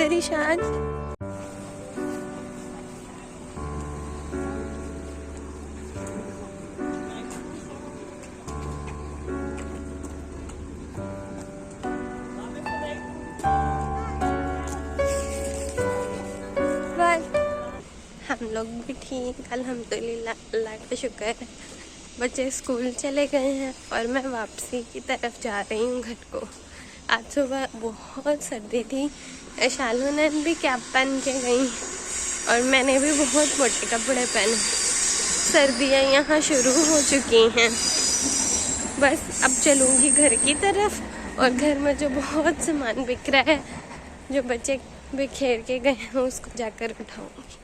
इधर ईशान। हम लोग भी ठीक, अल्हम्दुलिल्लाह, अल्लाह का शुक्र है। बच्चे स्कूल चले गए हैं और मैं वापसी की तरफ जा रही हूँ घर को। आज सुबह बहुत सर्दी थी, शालू ने भी कैप पहन के गई और मैंने भी बहुत मोटे कपड़े पहने। सर्दियाँ यहाँ शुरू हो चुकी हैं। बस अब चलूँगी घर की तरफ और घर में जो बहुत सामान बिक रहा है, जो बच्चे बिखेर के गए हैं, उसको जाकर उठाऊँगी।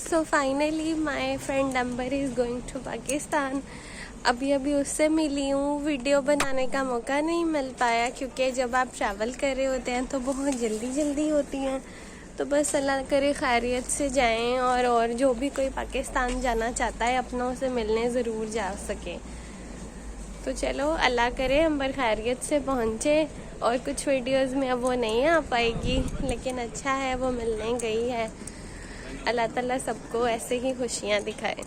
So finally my friend Amber is going to Pakistan. अभी उससे मिली हूँ। वीडियो बनाने का मौका नहीं मिल पाया क्योंकि जब आप ट्रैवल कर रहे होते हैं तो बहुत जल्दी होती हैं। तो बस अल्लाह करे खैरियत से जाएं और जो भी कोई पाकिस्तान जाना चाहता है अपनों से मिलने ज़रूर जा सके। तो चलो अल्लाह करे अंबर खैरियत से पहुँचे। और कुछ वीडियोज़ में अब वो नहीं आ पाएगी, लेकिन अच्छा है वो मिलने गई है। अल्लाह ताला सबको ऐसे ही खुशियाँ दिखाए।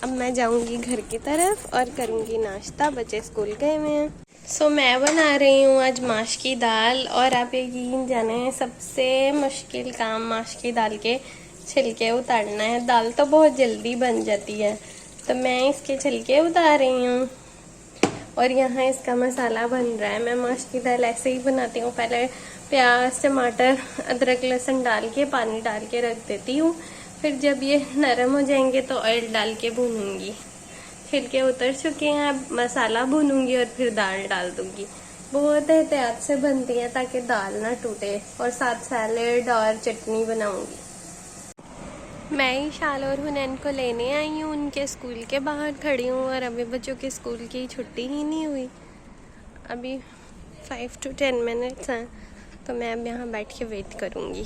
अब मैं जाऊंगी घर की तरफ और करूंगी नाश्ता, बच्चे स्कूल गए हुए हैं। सो मैं बना रही हूँ आज माश की दाल। और आप यकीन जाने सबसे मुश्किल काम माश की दाल के छिलके उतारना है। दाल तो बहुत जल्दी बन जाती है, तो मैं इसके छिलके उतार रही हूँ और यहाँ इसका मसाला बन रहा है। मैं माश की दाल ऐसे ही बनाती हूँ, पहले प्याज टमाटर अदरक लहसुन डाल के पानी डाल के रख देती हूँ। फिर जब ये नरम हो जाएंगे तो ऑयल डाल के भूनूंगी। छिलके उतर चुके हैं, अब मसाला भूनूंगी और फिर दाल डाल दूंगी। बहुत एहतियात से बनती है ताकि दाल ना टूटे। और साथ सैलेड और चटनी बनाऊंगी। मैं ईशान और हुनैन को लेने आई हूँ, उनके स्कूल के बाहर खड़ी हूँ और अभी बच्चों के स्कूल की छुट्टी ही नहीं हुई। अभी 5 to 10 मिनट्स हैं, तो मैं अब यहाँ बैठ के वेट करूँगी।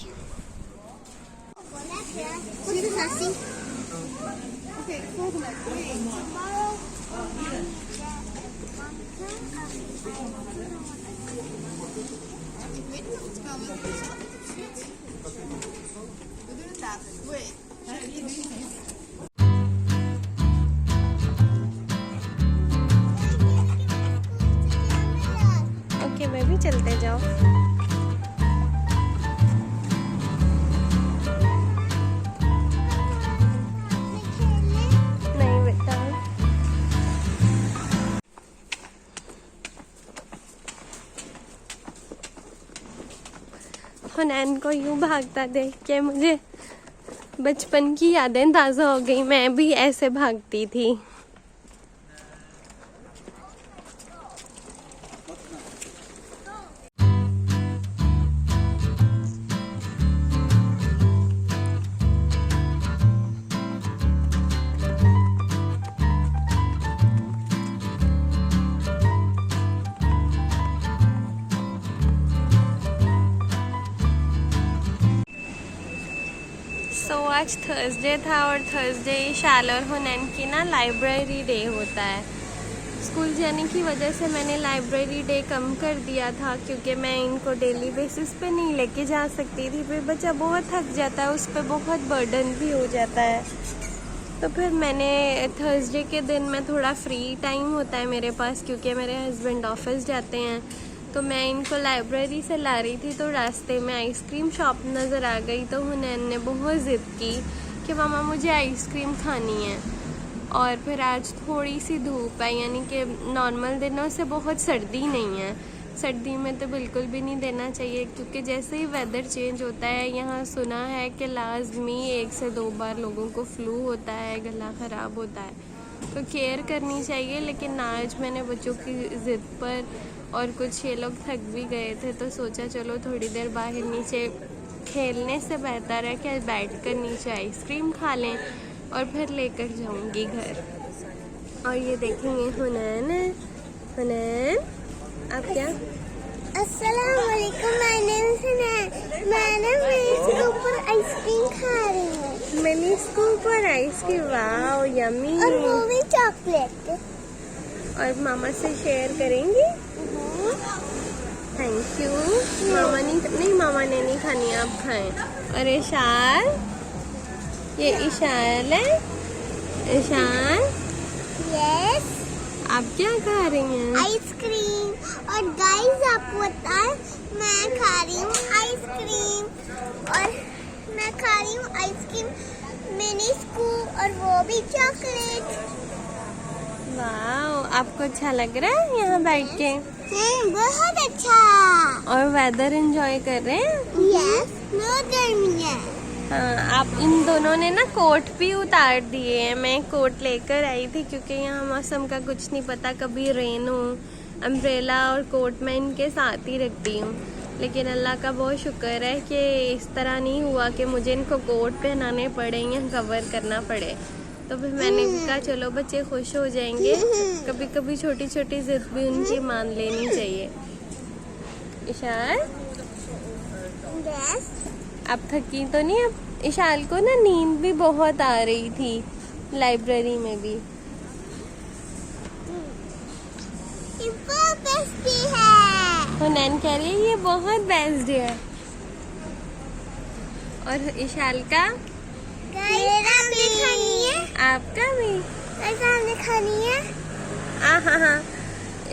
ओके बेबी, चलते जाओ। हुनैन को यूं भागता देख के मुझे बचपन की यादें ताज़ा हो गई। मैं भी ऐसे भागती थी। आज थर्सडे था और थर्सडे ईशान और हुनैन की ना लाइब्रेरी डे होता है। स्कूल जाने की वजह से मैंने लाइब्रेरी डे कम कर दिया था क्योंकि मैं इनको डेली बेसिस पे नहीं लेके जा सकती थी। फिर बच्चा बहुत थक जाता है, उस पर बहुत बर्डन भी हो जाता है। तो फिर मैंने थर्सडे के दिन में थोड़ा फ्री टाइम होता है मेरे पास क्योंकि मेरे हस्बैंड ऑफिस जाते हैं, तो मैं इनको लाइब्रेरी से ला रही थी। तो रास्ते में आइसक्रीम शॉप नज़र आ गई, तो हुनैन ने बहुत ज़िद की कि मामा मुझे आइसक्रीम खानी है। और फिर आज थोड़ी सी धूप है, यानी कि नॉर्मल दिनों से बहुत सर्दी नहीं है। सर्दी में तो बिल्कुल भी नहीं देना चाहिए क्योंकि जैसे ही वेदर चेंज होता है, यहाँ सुना है कि लाजमी 1 से 2 बार लोगों को फ्लू होता है, गला ख़राब होता है, तो केयर करनी चाहिए। लेकिन आज मैंने बच्चों की ज़िद पर और कुछ ये लोग थक भी गए थे, तो सोचा चलो थोड़ी देर बाहर नीचे खेलने से बेहतर है कि बैठ कर नीचे आइसक्रीम खा लें और फिर लेकर जाऊंगी घर। और ये देखेंगे हुनैन है। हुनैन, आप क्या? अस्सलाम वालेकुम, माय नेम है हुनैन। मैं इसके ऊपर आइसक्रीम खा रही हूँ। मिनी स्कूप और आइसक्रीम, वाओ यम्मी। और वो भी चॉकलेट। और मामा से शेयर करेंगी? Thank you. मामा नहीं मामा ने नहीं खानी, आप खाएं। और इशाल, ये इशाल है। इशाल, यस, आप क्या खा रही हैं? आइसक्रीम। और गाइस आपको पता है मैं खा रही हूँ आइसक्रीम, और मैं खा रही हूँ आइसक्रीम मिनी स्कूप, और वो भी चॉकलेट। वाओ, आपको अच्छा लग रहा है यहाँ बैठ के? बहुत अच्छा। और वेदर एंजॉय कर रहे हैं? यस, बहुत गर्मी है। हाँ, आप इन दोनों ने ना कोट भी उतार दिए हैं। मैं कोट लेकर आई थी क्योंकि यहाँ मौसम का कुछ नहीं पता, कभी रेन हो। अम्ब्रेला और कोट मैं इनके साथ ही रखती हूँ, लेकिन अल्लाह का बहुत शुक्र है कि इस तरह नहीं हुआ कि मुझे इनको कोट पहनाने पड़े या कवर करना पड़े। तो फिर मैंने कहा चलो बच्चे खुश हो जाएंगे, कभी कभी छोटी छोटी जिद भी उनकी मान लेनी चाहिए। इशाल, यस, आप थकी तो नहीं? अब इशाल को ना नींद भी बहुत आ रही थी लाइब्रेरी में भी। ये बहुत टेस्टी है। हुनैन कह रही है ये बहुत बेस्ट है। और इशाल का? मेरा भी खानी है। आपका भी? ऐसा हमने खानी है। हाँ,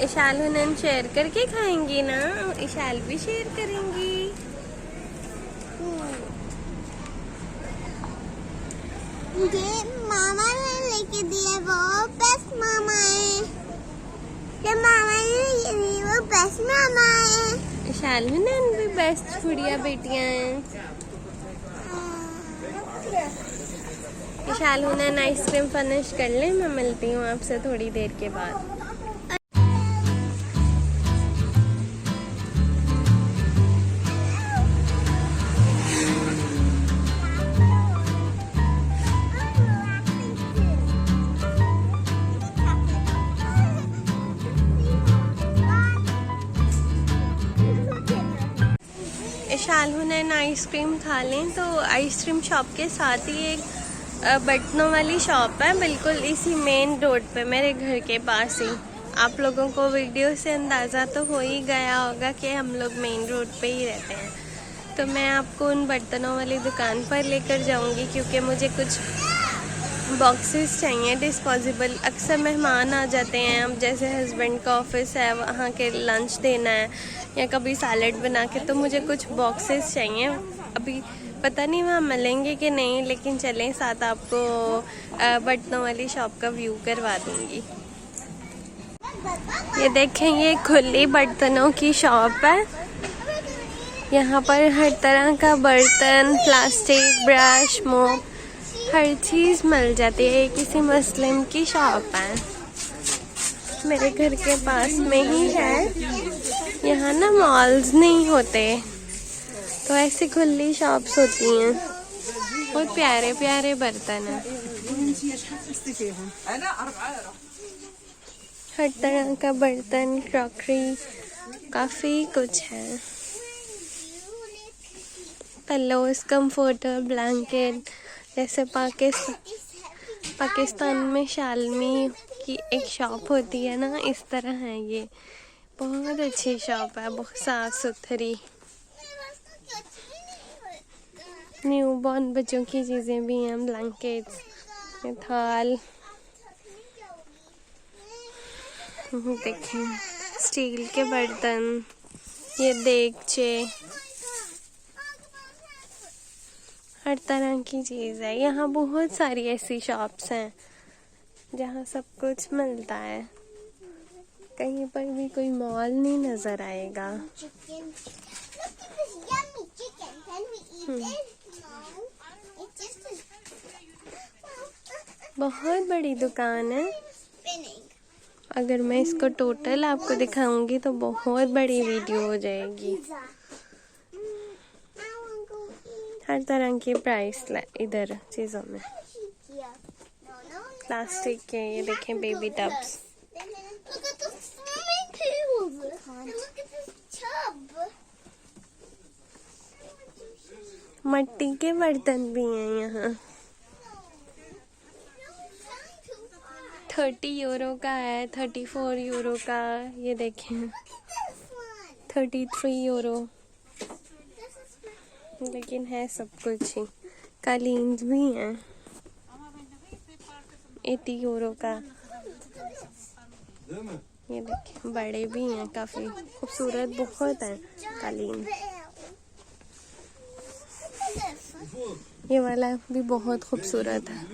इशाल हुनैन शेयर करके खाएंगी ना, इशाल भी शेयर करेंगी। ये मामा ने लेके दिया, वो बेस्ट मामा है। ये मामा ने ये वो बेस्ट मामा है। इशाल हुनैन भी बेस्ट गुड़िया बेटियां हैं। इशाल हुनैन आइसक्रीम फिनिश कर ले, मैं मिलती हूँ आपसे थोड़ी देर के बाद। इशाल हुनैन आइसक्रीम खा लें तो आइसक्रीम शॉप के साथ ही एक बटनों वाली शॉप है, बिल्कुल इसी मेन रोड पे मेरे घर के पास ही। आप लोगों को वीडियो से अंदाज़ा तो हो ही गया होगा कि हम लोग मेन रोड पे ही रहते हैं। तो मैं आपको उन बर्तनों वाली दुकान पर लेकर जाऊंगी क्योंकि मुझे कुछ बॉक्सेस चाहिए डिस्पोजेबल। अक्सर मेहमान आ जाते हैं, अब जैसे हस्बैंड का ऑफिस है, वहाँ के लंच देना है या कभी सैलेड बना के, तो मुझे कुछ बॉक्सेस चाहिए। अभी पता नहीं वहाँ मिलेंगे कि नहीं, लेकिन चलें साथ आपको बर्तनों वाली शॉप का व्यू करवा दूँगी। ये देखें, ये खुली बर्तनों की शॉप है। यहाँ पर हर तरह का बर्तन, प्लास्टिक, ब्रश, मोप, हर चीज़ मिल जाती है। ये किसी मुस्लिम की शॉप है, मेरे घर के पास में ही है। यहाँ ना मॉल्स नहीं होते, तो ऐसी खुली शॉप्स होती हैं। बहुत प्यारे प्यारे बर्तन हैं, हर तरह का बर्तन, क्रॉकरी, काफ़ी कुछ है। पिलोस, कंफर्टर, ब्लैंकेट, जैसे पाकिस्तान में शालमी की एक शॉप होती है ना, इस तरह है ये। बहुत अच्छी शॉप है, बहुत साफ सुथरी। न्यूबॉर्न बच्चों की चीज़ें भी हैं, ब्लैंकेट्स, थाल, देखें स्टील के बर्तन, ये देगचे, हर तरह की चीज़ है। यहाँ बहुत सारी ऐसी शॉप्स हैं जहाँ सब कुछ मिलता है। कहीं पर भी कोई मॉल नहीं नज़र आएगा। बहुत बड़ी दुकान है। अगर मैं इसको टोटल आपको दिखाऊंगी तो बहुत बड़ी वीडियो हो जाएगी। हर तरह की प्राइस इधर चीज़ों में, प्लास्टिक के, ये देखें बेबी टब्स, मिट्टी के बर्तन भी हैं यहाँ। €30 का है, €34 का, ये देखें €33, लेकिन है सब कुछ ही। कालीन्स भी हैं, €80 का। ये देखें बड़े भी हैं, काफी खूबसूरत बहुत हैं कालीन। ये वाला भी बहुत खूबसूरत है।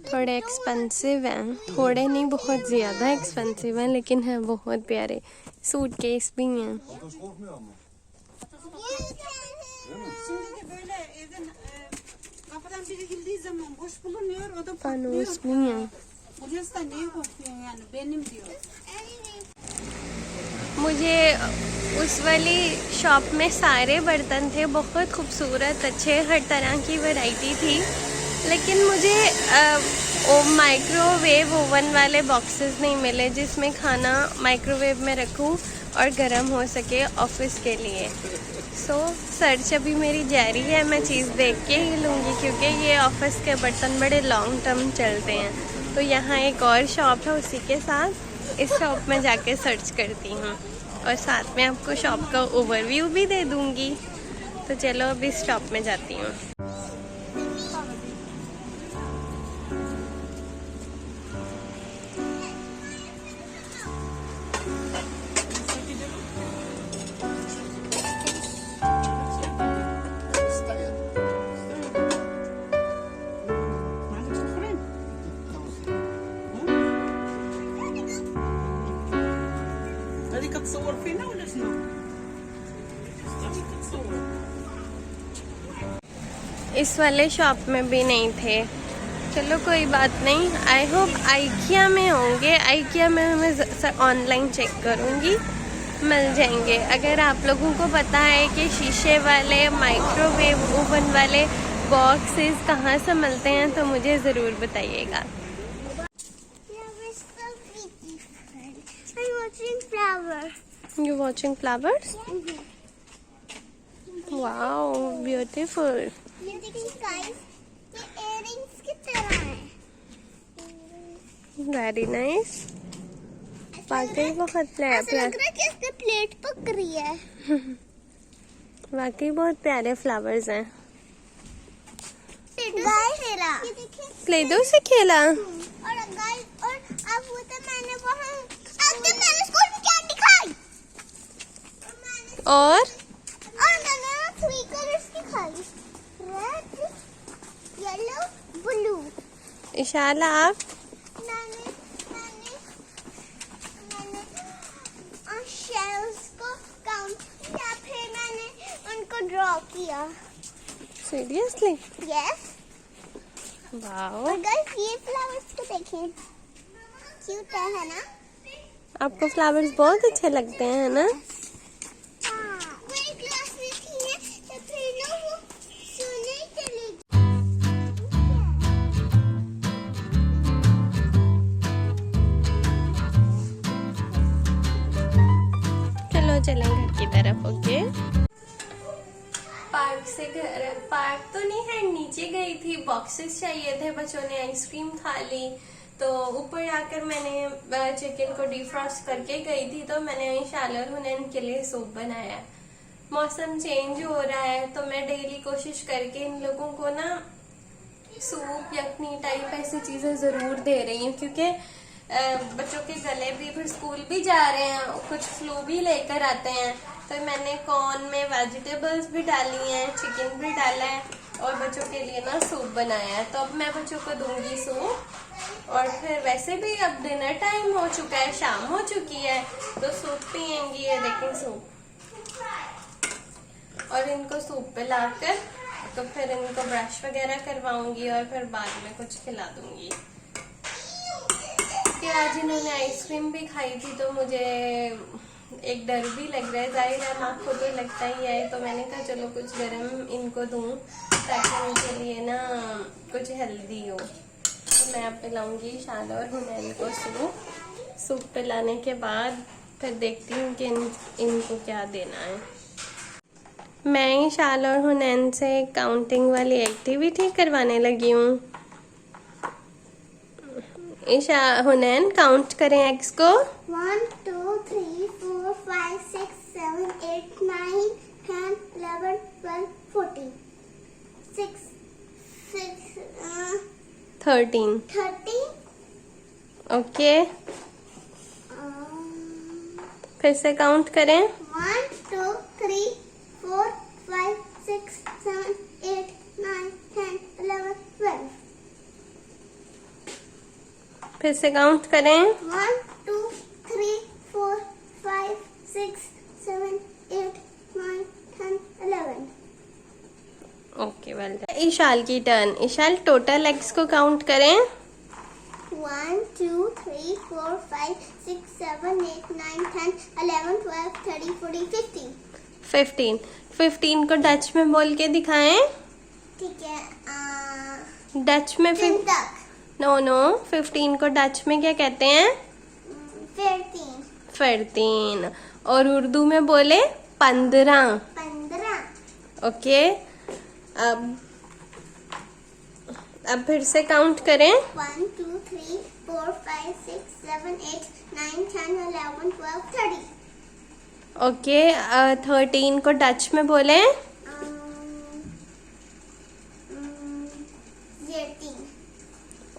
थोड़े एक्सपेंसिव हैं, थोड़े नहीं बहुत ज़्यादा एक्सपेंसिव हैं, लेकिन हैं बहुत प्यारे। सूटकेस भी हैं। Kapıdan biri girdiği zaman boş bulunuyor, o da फानूस patlıyor. भी हैं। Burası da niye kokuyor yani benim diyor. मुझे उस वाली शॉप में सारे बर्तन थे, बहुत खूबसूरत अच्छे, हर तरह की वैरायटी थी। लेकिन मुझे माइक्रोवेव ओवन वाले बॉक्सेस नहीं मिले जिसमें खाना माइक्रोवेव में रखूं और गर्म हो सके ऑफिस के लिए। सर्च अभी मेरी जारी है, मैं चीज़ देख के ही लूँगी क्योंकि ये ऑफिस के बर्तन बड़े लॉन्ग टर्म चलते हैं। तो यहाँ एक और शॉप है, उसी के साथ इस शॉप में जाके सर्च करती हूँ और साथ में आपको शॉप का ओवरव्यू भी दे दूँगी। तो चलो अभी इस शॉप में जाती हूँ। Hadi katsawar fina wala sino? Hadi katsawar. इस वाले शॉप में भी नहीं थे। चलो कोई बात नहीं, आई होप आइकिया में होंगे। आइकिया में मैं ऑनलाइन चेक करूँगी, मिल जाएंगे। अगर आप लोगों को पता है कि शीशे वाले माइक्रोवेव ओवन वाले बॉक्सेस कहाँ से मिलते हैं तो मुझे ज़रूर बताइएगा। I'm watching flower. You watching flowers? Wow, beautiful. ये देखिए guys, ये earrings की तरह है। Very nice. वाकई बहुत ऐसा लग रहा है कि इसने प्लेट पक रही है। वाकई बहुत प्यारे फ्लावर्स हैं। प्ले दो से खेला। और गाइस, और अब वो तो मैंने वहाँ मैंने स्कूल में कैंडी खाई और मैंने 3 कलर्स की खाई, रेड, येलो, ब्लू। इशाला आप मैंने शेल्स को काउंट किया, फिर मैंने उनको ड्रॉ किया। सीरियसली? यस। वाओ, और गाइस ये फ्लावर्स को देखिए, क्यूट है ना? आपको फ्लावर्स बहुत अच्छे लगते हैं ना? वो एक क्लास में थी ना, तो फिर ना वो सोने चली गई। चलो चलें घर की तरफ। ओके, पार्क तो नहीं है, नीचे गई थी, बॉक्सेस चाहिए थे, बच्चों ने आइसक्रीम खा ली। तो ऊपर आकर मैंने चिकन को डिफ्रॉस्ट करके गई थी, तो मैंने शाल और हुनैन के लिए सूप बनाया। मौसम चेंज हो रहा है तो मैं डेली कोशिश करके इन लोगों को ना सूप यखनी टाइप ऐसी चीजें जरूर दे रही हूँ, क्योंकि बच्चों के गले भी, फिर स्कूल भी जा रहे हैं, कुछ फ्लू भी लेकर आते हैं। तो मैंने कॉर्न में वेजिटेबल्स भी डाली हैं, चिकन भी डाला है और बच्चों के लिए ना सूप बनाया है। तो अब मैं बच्चों को दूंगी सूप, और फिर वैसे भी अब डिनर टाइम हो चुका है, शाम हो चुकी है, तो सूप पियेंगी। ये देखें सूप, और इनको सूप पिलाकर तो फिर इनको ब्रश वगैरह करवाऊंगी और फिर बाद में कुछ खिला दूंगी। कि आज इन्होंने आइसक्रीम भी खाई थी तो मुझे एक डर भी लग रहा है, जाहिर है माँ को तो लगता ही है। तो मैंने कहा चलो कुछ गर्म इनको दूं ताकि उनके लिए ना कुछ हेल्दी हो। तो मैं अब पिलाऊंगी शाल और हुनैन को सूप पिलाने के बाद फिर देखती हूँ कि इनको क्या देना है। मैं ही शाल और हुनैन से काउंटिंग वाली एक्टिविटी करवाने लगी हूँ। ईशा हुनैन काउंट करें एग्स को। 1 2 3 4 5 6 7 8 9 10 11 12 14 6 13। 13 ओके, फिर से काउंट करें। 1 2 3 4 5 6 7 8 9 10 11 12 फिर से काउंट करें। 1 2 3 4 5 6 7 8 9 10 11 ओके, वेल डन। ईशाल की टर्न। ईशाल टोटल एग्स को काउंट करें। 1 2 3 4 5 6 7 8 9 10 11 12 13 14 15 15। 15 को डच में बोल के दिखाएं। ठीक है। डच में 10 तक। नो 15 को डच में क्या कहते हैं? 13 13। और उर्दू में बोले 15। 15 ओके, अब फिर से काउंट करें। 1 2 3 4 5 6 7 8 9 10 11 12 13 ओके, 13 को डच में बोले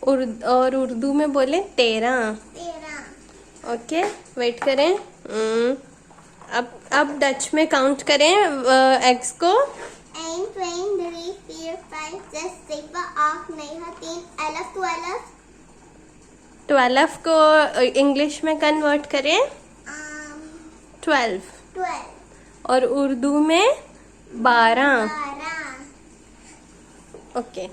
13 और उर्दू में बोले 13। 13 ओके, वेट करें। अब डच में काउंट करें एग्स को। 1 2 3 4 5 6 7 8 9 10 11 12 12 को इंग्लिश में कन्वर्ट करें। 12। 12 और उर्दू में 12। 12 ओके,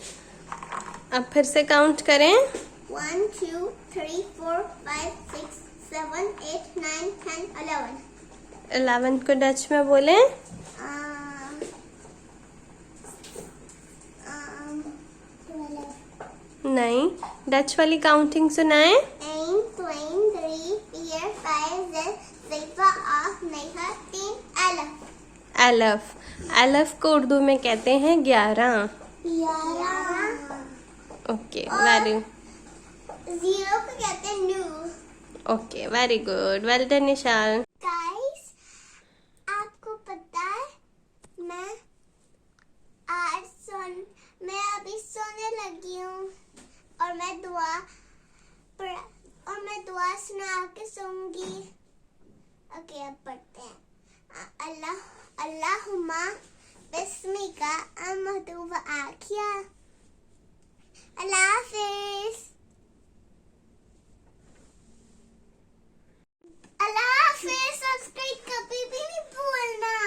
अब फिर से काउंट करें। 1 2 3 4 5 6 7 8 9 10 11 11 को डच में बोले 12 नहीं, डच वाली काउंटिंग सुनाए। 1 2 3 4 5 6 7 8 9 10 11 एलफ। एलफ को उर्दू में कहते हैं 11। 11 ओके, वेरी जीरो को कहते हैं new. Okay, very good, well done Nishal. Guys, आपको पता है मैं अभी सोने लगी हूँ और मैं दुआ सुना के सोऊंगी। ओके, अब पढ़ते हैं। अल्लाहुम्मा बिस्मिका अहमदु व आखिया। अल्लाह हाफिज। अल्लाह हाफिज। सब्सक्राइब कभी भी नहीं भूलना,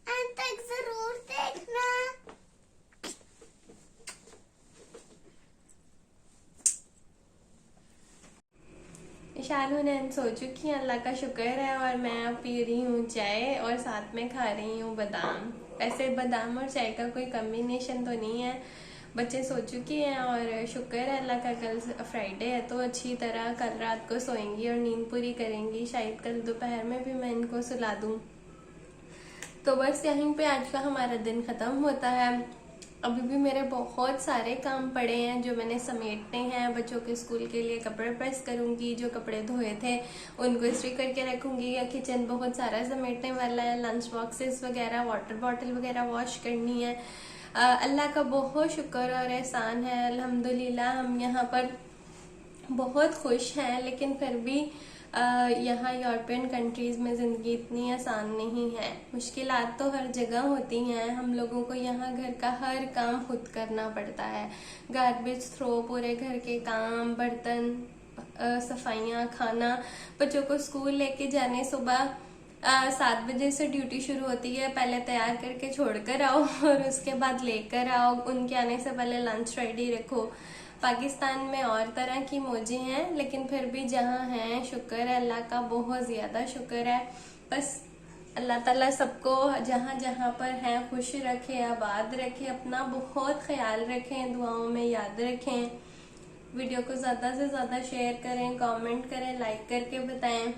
अंत तक जरूर देखना। शालू नैन सो चुकी हैं, अल्लाह का शुक्र है। और मैं अब पी रही हूँ चाय और साथ में खा रही हूँ बादाम। वैसे बादाम और चाय का कोई कॉम्बिनेशन तो नहीं है। बच्चे सो चुके हैं और शुक्र है अल्लाह का, कल फ्राइडे है तो अच्छी तरह कल रात को सोएंगी और नींद पूरी करेंगी। शायद कल दोपहर में भी मैं इनको सुला दूँ। तो बस यहीं पे आज का हमारा दिन ख़त्म होता है। अभी भी मेरे बहुत सारे काम पड़े हैं जो मैंने समेटने हैं। बच्चों के स्कूल के लिए कपड़े प्रेस करूंगी, जो कपड़े धोए थे उनको इस्त्री करके रखूंगी। या किचन बहुत सारा समेटने वाला है, लंच बॉक्सेस वगैरह, वाटर बॉटल वगैरह वॉश करनी है। अल्लाह का बहुत शुक्र और एहसान है, अल्हम्दुलिल्लाह। हम यहाँ पर बहुत खुश हैं, लेकिन फिर भी यहाँ यूरोपियन कंट्रीज़ में ज़िंदगी इतनी आसान नहीं है। मुश्किलात तो हर जगह होती हैं। हम लोगों को यहाँ घर का हर काम खुद करना पड़ता है। गार्बेज थ्रो, पूरे घर के काम, बर्तन, सफाइयाँ, खाना। बच्चों को स्कूल लेके जाने, सुबह 7 बजे से ड्यूटी शुरू होती है। पहले तैयार करके छोड़ कर आओ और उसके बाद लेकर आओ। उनके आने से पहले लंच रेडी रखो। पाकिस्तान में और तरह की मौजें हैं, लेकिन फिर भी जहाँ हैं शुक्र है अल्लाह का, बहुत ज़्यादा शुक्र है। बस अल्लाह ताला सबको जहाँ जहाँ पर हैं खुश रखे, आबाद रखे, अपना बहुत ख्याल रखें, दुआओं में याद रखें। वीडियो को ज़्यादा से ज़्यादा शेयर करें, कमेंट करें, लाइक करके बताएं।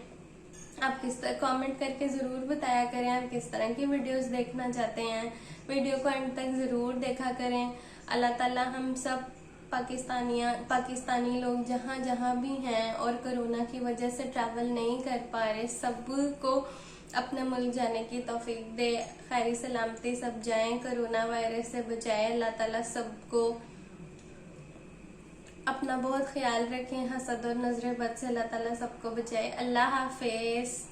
आप किस तरह कमेंट करके ज़रूर बताया करें आप किस तरह की वीडियोस देखना चाहते हैं। वीडियो को अंत तक ज़रूर देखा करें। अल्लाह ताला हम सब पाकिस्तानी लोग जहाँ जहाँ भी हैं और कोरोना की वजह से ट्रैवल नहीं कर पा रहे, सबको अपने मुल्क जाने की तौफीक दे, खैर सलामती सब जाएं, कोरोना वायरस से बचाए अल्लाह ताला सबको। अपना बहुत ख्याल रखें, हसद और नजर बद से अल्लाह ताला सबको बचाए। अल्लाह हाफिज।